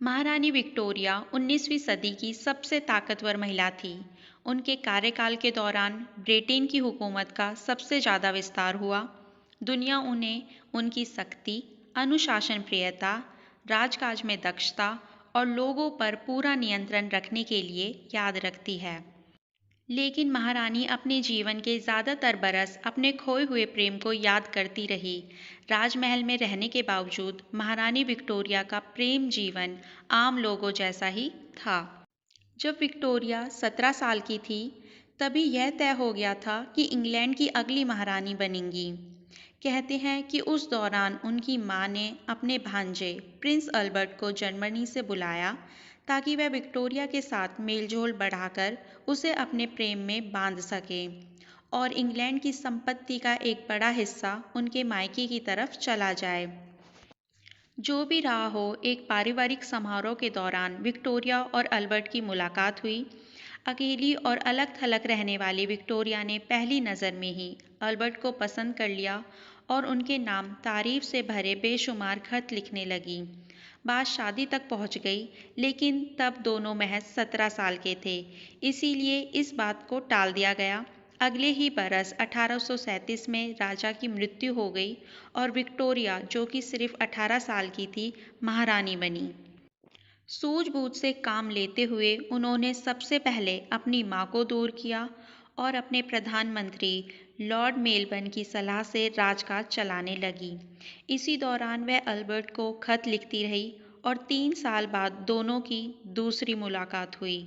महारानी विक्टोरिया 19वीं सदी की सबसे ताकतवर महिला थी। उनके कार्यकाल के दौरान ब्रिटेन की हुकूमत का सबसे ज़्यादा विस्तार हुआ। दुनिया उन्हें उनकी सख्ती, अनुशासन प्रियता, राजकाज में दक्षता और लोगों पर पूरा नियंत्रण रखने के लिए याद रखती है। लेकिन महारानी अपने जीवन के ज़्यादातर बरस अपने खोए हुए प्रेम को याद करती रही। राजमहल में रहने के बावजूद महारानी विक्टोरिया का प्रेम जीवन आम लोगों जैसा ही था। जब विक्टोरिया 17 साल की थी, तभी यह तय हो गया था कि इंग्लैंड की अगली महारानी बनेंगी। कहते हैं कि उस दौरान उनकी मां ने अपने भांजे प्रिंस अल्बर्ट को जर्मनी से बुलाया ताकि वह विक्टोरिया के साथ मेलजोल बढ़ाकर उसे अपने प्रेम में बांध सके और इंग्लैंड की संपत्ति का एक बड़ा हिस्सा उनके मायके की तरफ चला जाए। जो भी रहा हो, एक पारिवारिक समारोह के दौरान विक्टोरिया और अल्बर्ट की मुलाकात हुई। अकेली और अलग थलग रहने वाली विक्टोरिया ने पहली नज़र में ही अल्बर्ट को पसंद कर लिया और उनके नाम तारीफ से भरे बेशुमार खत लिखने लगी। बात शादी तक पहुंच गई, लेकिन तब दोनों महज 17 साल के थे, इसीलिए इस बात को टाल दिया गया। अगले ही बरस 1837 में राजा की मृत्यु हो गई और विक्टोरिया, जो कि सिर्फ 18 साल की थी, महारानी बनी। सूझबूझ से काम लेते हुए उन्होंने सबसे पहले अपनी मां को दूर किया और अपने प्रधानमंत्री लॉर्ड मेलबर्न की सलाह से राजकाज चलाने लगी। इसी दौरान वह अल्बर्ट को खत लिखती रही और 3 साल बाद दोनों की दूसरी मुलाकात हुई।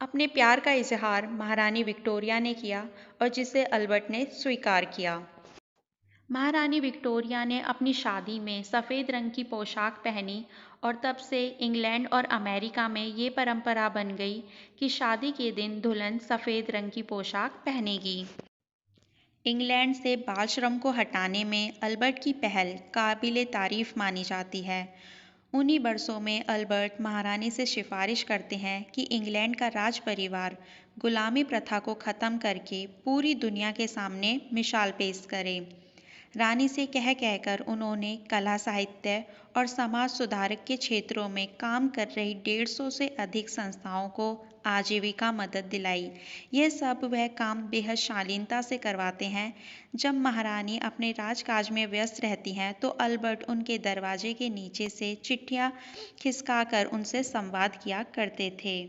अपने प्यार का इजहार महारानी विक्टोरिया ने किया और जिसे अल्बर्ट ने स्वीकार किया। महारानी विक्टोरिया ने अपनी शादी में सफ़ेद रंग की पोशाक पहनी और तब से इंग्लैंड और अमेरिका में ये परंपरा बन गई कि शादी के दिन दुल्हन सफ़ेद रंग की पोशाक पहनेगी। इंग्लैंड से बाल श्रम को हटाने में अल्बर्ट की पहल काबिले तारीफ मानी जाती है। उन्हीं बरसों में अल्बर्ट महारानी से सिफारिश करते हैं कि इंग्लैंड का राज परिवार गुलामी प्रथा को ख़त्म करके पूरी दुनिया के सामने मिसाल पेश करे। रानी से कह कहकर उन्होंने कला, साहित्य और समाज सुधारक के क्षेत्रों में काम कर रही 150 से अधिक संस्थाओं को आजीविका मदद दिलाई। यह सब वह काम बेहद शालीनता से करवाते हैं। जब महारानी अपने राजकाज में व्यस्त रहती हैं तो अल्बर्ट उनके दरवाजे के नीचे से चिट्ठियां खिसकाकर उनसे संवाद किया करते थे।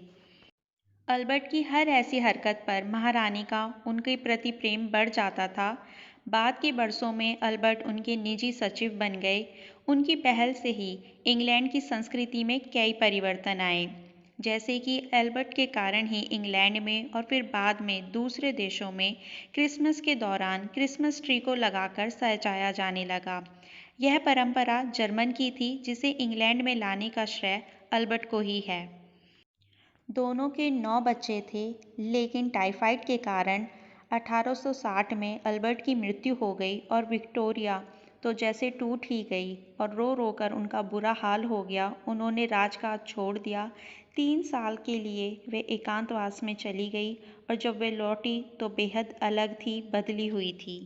अल्बर्ट की हर ऐसी हरकत पर महारानी का उनके प्रति प्रेम बढ़ जाता था। बाद के बरसों में अल्बर्ट उनके निजी सचिव बन गए। उनकी पहल से ही इंग्लैंड की संस्कृति में कई परिवर्तन आए, जैसे कि अल्बर्ट के कारण ही इंग्लैंड में और फिर बाद में दूसरे देशों में क्रिसमस के दौरान क्रिसमस ट्री को लगाकर सजाया जाने लगा। यह परंपरा जर्मन की थी, जिसे इंग्लैंड में लाने का श्रेय अल्बर्ट को ही है। दोनों के 9 बच्चे थे, लेकिन टाइफाइड के कारण 1860 में अल्बर्ट की मृत्यु हो गई और विक्टोरिया तो जैसे टूट ही गई और रो रो कर उनका बुरा हाल हो गया। उन्होंने राजकाज छोड़ दिया। 3 साल के लिए वे एकांतवास में चली गई और जब वे लौटी तो बेहद अलग थी, बदली हुई थी।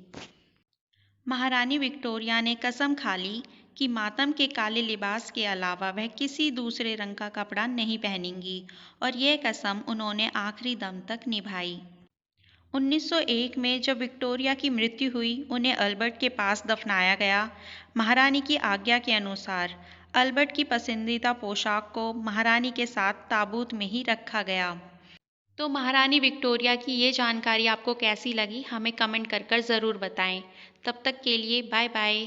महारानी विक्टोरिया ने कसम खा ली कि मातम के काले लिबास के अलावा वह किसी दूसरे रंग का कपड़ा नहीं पहनेंगी और यह कसम उन्होंने आखिरी दम तक निभाई। 1901 में जब विक्टोरिया की मृत्यु हुई, उन्हें अल्बर्ट के पास दफनाया गया। महारानी की आज्ञा के अनुसार अल्बर्ट की पसंदीदा पोशाक को महारानी के साथ ताबूत में ही रखा गया। तो महारानी विक्टोरिया की ये जानकारी आपको कैसी लगी, हमें कमेंट कर ज़रूर बताएं। तब तक के लिए बाय बाय।